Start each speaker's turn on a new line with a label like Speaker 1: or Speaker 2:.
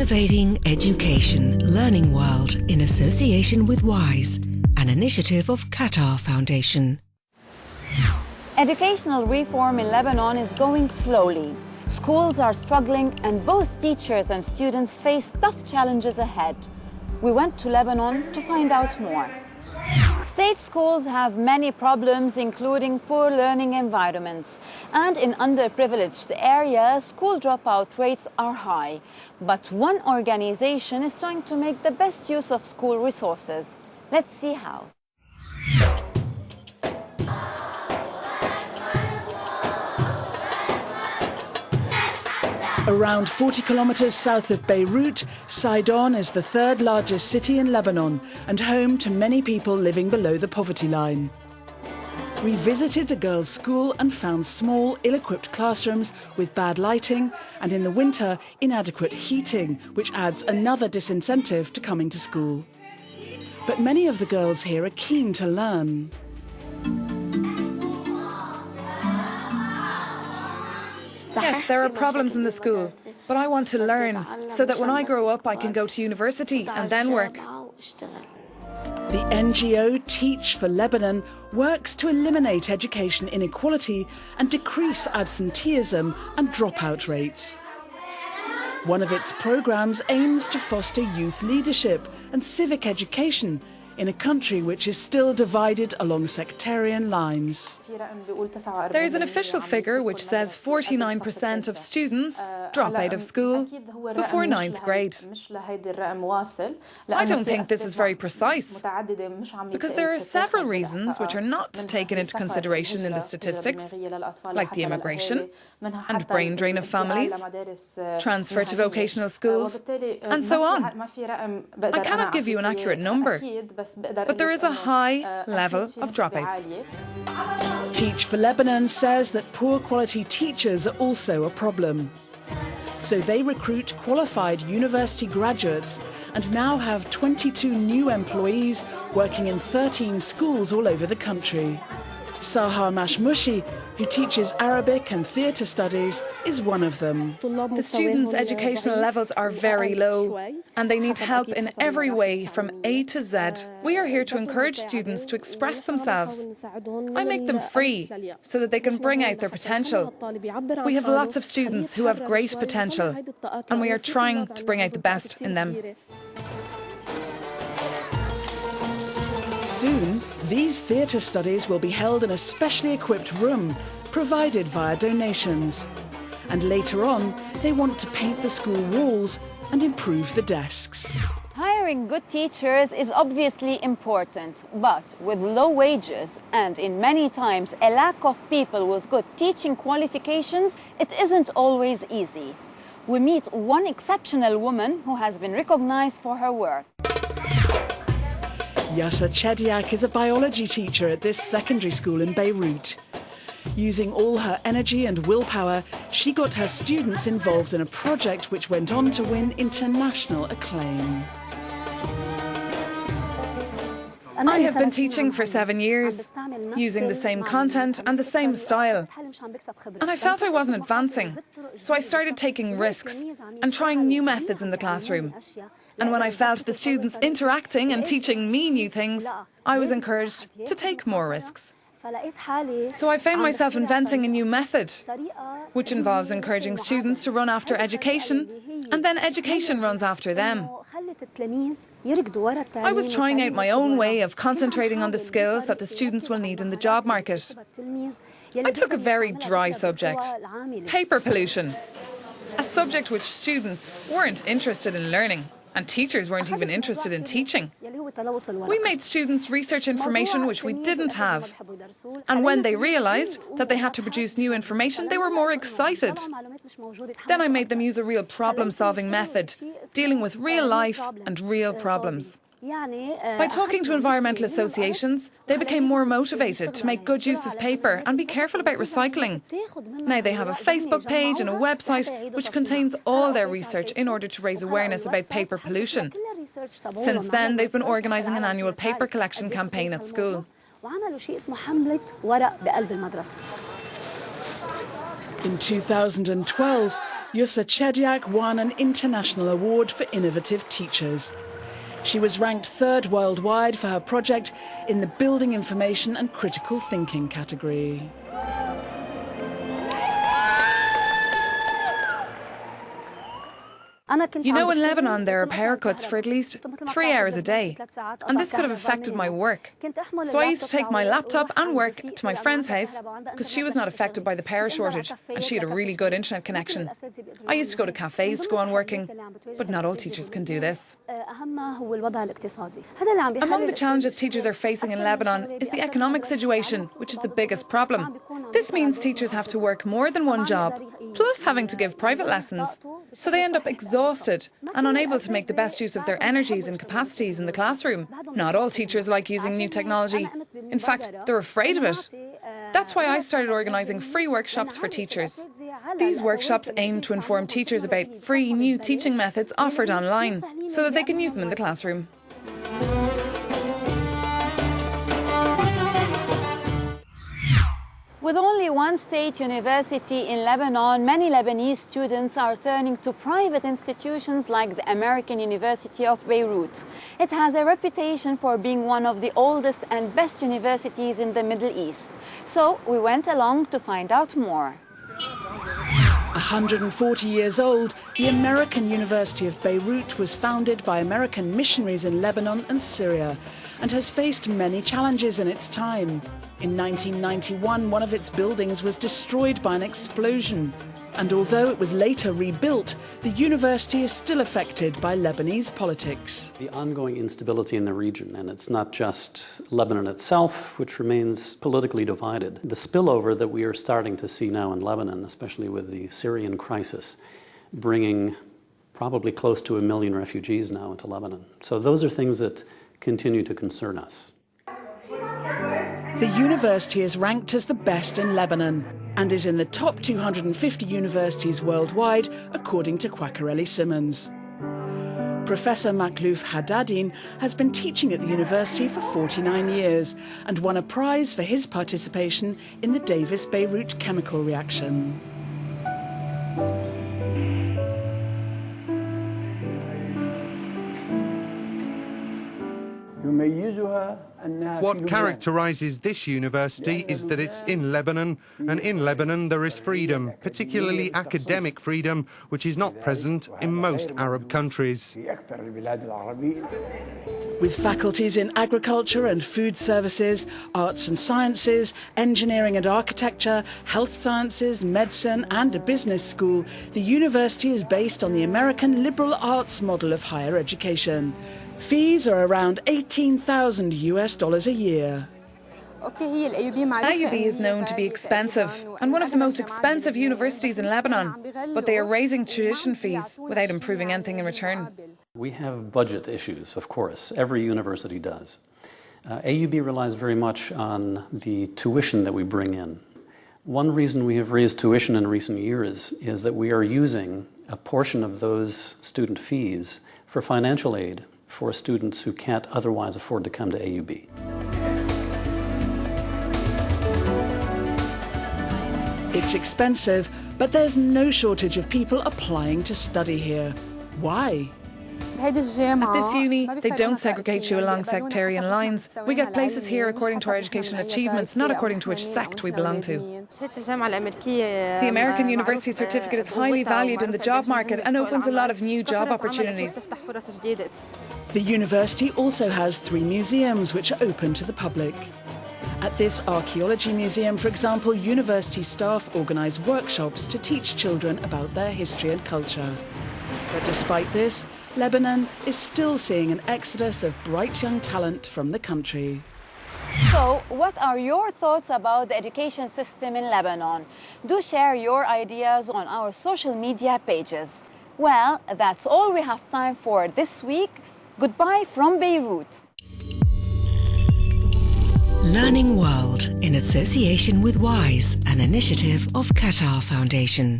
Speaker 1: Innovating Education Learning World in association with WISE, an initiative of Qatar Foundation.
Speaker 2: Educational reform in Lebanon is going slowly. Schools are struggling and both teachers and students face tough challenges ahead. We went to Lebanon to find out more. State schools have many problems, including poor learning environments. And in underprivileged areas, school dropout rates are high. But one organization is trying to make the best use of school resources. Let's see how.
Speaker 3: Around 40 kilometers south of Beirut, Sidon is the third largest city in Lebanon and home to many people living below the poverty line. We visited a girls' school and found small, ill-equipped classrooms with bad lighting and, in the winter, inadequate heating, which adds another disincentive to coming to school. But many of the girls here are keen to learn.
Speaker 4: Yes, there are problems in the school, but I want to learn so that when I grow up I can go to university and then work.
Speaker 3: The NGO Teach for Lebanon works to eliminate education inequality and decrease absenteeism and dropout rates. One of its programs aims to foster youth leadership and civic education in a country which is still divided along sectarian lines.
Speaker 4: There is an official figure which says 49% of students drop out of school before 9th grade. I don't think this is very precise, because there are several reasons which are not taken into consideration in the statistics, like the immigration and brain drain of families, transfer to vocational schools, and so on. I cannot give you an accurate number, but there is a high level of dropouts.
Speaker 3: Teach for Lebanon says that poor quality teachers are also a problem. So they recruit qualified university graduates and now have 22 new employees working in 13 schools all over the country. Sahar Mashmushi, who teaches Arabic and theatre studies, is one of them.
Speaker 4: The students' educational levels are very low and they need help in every way from A to Z. We are here to encourage students to express themselves. I make them free so that they can bring out their potential. We have lots of students who have great potential and we are trying to bring out the best in them.
Speaker 3: Soon, these theatre studies will be held in a specially equipped room provided via donations. And later on, they want to paint the school walls and improve the desks.
Speaker 2: Hiring good teachers is obviously important, but with low wages and in many times a lack of people with good teaching qualifications, it isn't always easy. We meet one exceptional woman who has been recognized for her work.
Speaker 3: Yasa Chediak is a biology teacher at this secondary school in Beirut. Using all her energy and willpower, she got her students involved in a project which went on to win international acclaim.
Speaker 4: I have been teaching for 7 years, using the same content and the same style. And I felt I wasn't advancing, so I started taking risks and trying new methods in the classroom. And when I felt the students interacting and teaching me new things, I was encouraged to take more risks. So I found myself inventing a new method, which involves encouraging students to run after education, and then education runs after them. I was trying out my own way of concentrating on the skills that the students will need in the job market. I took a very dry subject, paper pollution, a subject which students weren't interested in learning. And teachers weren't even interested in teaching. We made students research information which we didn't have. And when they realised that they had to produce new information, they were more excited. Then I made them use a real problem-solving method, dealing with real life and real problems. By talking to environmental associations, they became more motivated to make good use of paper and be careful about recycling. Now they have a Facebook page and a website which contains all their research in order to raise awareness about paper pollution. Since then, they've been organising an annual paper collection campaign at school.
Speaker 3: In 2012, Yusa Chediak won an international award for innovative teachers. She was ranked 3rd worldwide for her project in the Building Information and Critical Thinking category.
Speaker 4: You know, in Lebanon there are power cuts for at least 3 hours a day, and this could have affected my work. So I used to take my laptop and work to my friend's house because she was not affected by the power shortage and she had a really good internet connection. I used to go to cafes to go on working, but not all teachers can do this. Among the challenges teachers are facing in Lebanon is the economic situation, which is the biggest problem. This means teachers have to work more than one job, plus having to give private lessons. So they end up exhausted and unable to make the best use of their energies and capacities in the classroom. Not all teachers like using new technology. In fact, they're afraid of it. That's why I started organising free workshops for teachers. These workshops aim to inform teachers about free new teaching methods offered online so that they can use them in the classroom.
Speaker 2: With only one state university in Lebanon, many Lebanese students are turning to private institutions like the American University of Beirut. It has a reputation for being one of the oldest and best universities in the Middle East. So we went along to find out more.
Speaker 3: 140 years old, the American University of Beirut was founded by American missionaries in Lebanon and Syria and has faced many challenges in its time. In 1991, one of its buildings was destroyed by an explosion. And although it was later rebuilt, the university is still affected by Lebanese politics.
Speaker 5: The ongoing instability in the region, and it's not just Lebanon itself, which remains politically divided. The spillover that we are starting to see now in Lebanon, especially with the Syrian crisis, bringing probably close to 1 million refugees now into Lebanon. So those are things that continue to concern us.
Speaker 3: The university is ranked as the best in Lebanon and is in the top 250 universities worldwide, according to Quacquarelli Simmons. Professor Makhlouf Haddadin has been teaching at the university for 49 years and won a prize for his participation in the Davis-Beirut chemical reaction.
Speaker 6: What characterises this university is that it's in Lebanon, and in Lebanon there is freedom, particularly academic freedom, which is not present in most Arab countries.
Speaker 3: With faculties in agriculture and food services, arts and sciences, engineering and architecture, health sciences, medicine and a business school, the university is based on the American liberal arts model of higher education. Fees are around $18,000 a year.
Speaker 4: IUB is known to be expensive and one of the most expensive universities in Lebanon, but they are raising tuition fees without improving anything in return.
Speaker 5: We have budget issues, of course. Every university does. AUB relies very much on the tuition that we bring in. One reason we have raised tuition in recent years is that we are using a portion of those student fees for financial aid for students who can't otherwise afford to come to AUB.
Speaker 3: It's expensive, but there's no shortage of people applying to study here. Why?
Speaker 4: At this uni, they don't segregate you along sectarian lines. We get places here according to our education achievements, not according to which sect we belong to. The American University certificate is highly valued in the job market and opens a lot of new job opportunities.
Speaker 3: The university also has 3 museums which are open to the public. At this archaeology museum, for example, university staff organise workshops to teach children about their history and culture. But despite this, Lebanon is still seeing an exodus of bright young talent from the country.
Speaker 2: So, what are your thoughts about the education system in Lebanon? Do share your ideas on our social media pages. Well, that's all we have time for this week. Goodbye from Beirut.
Speaker 1: Learning World in association with WISE, an initiative of Qatar Foundation.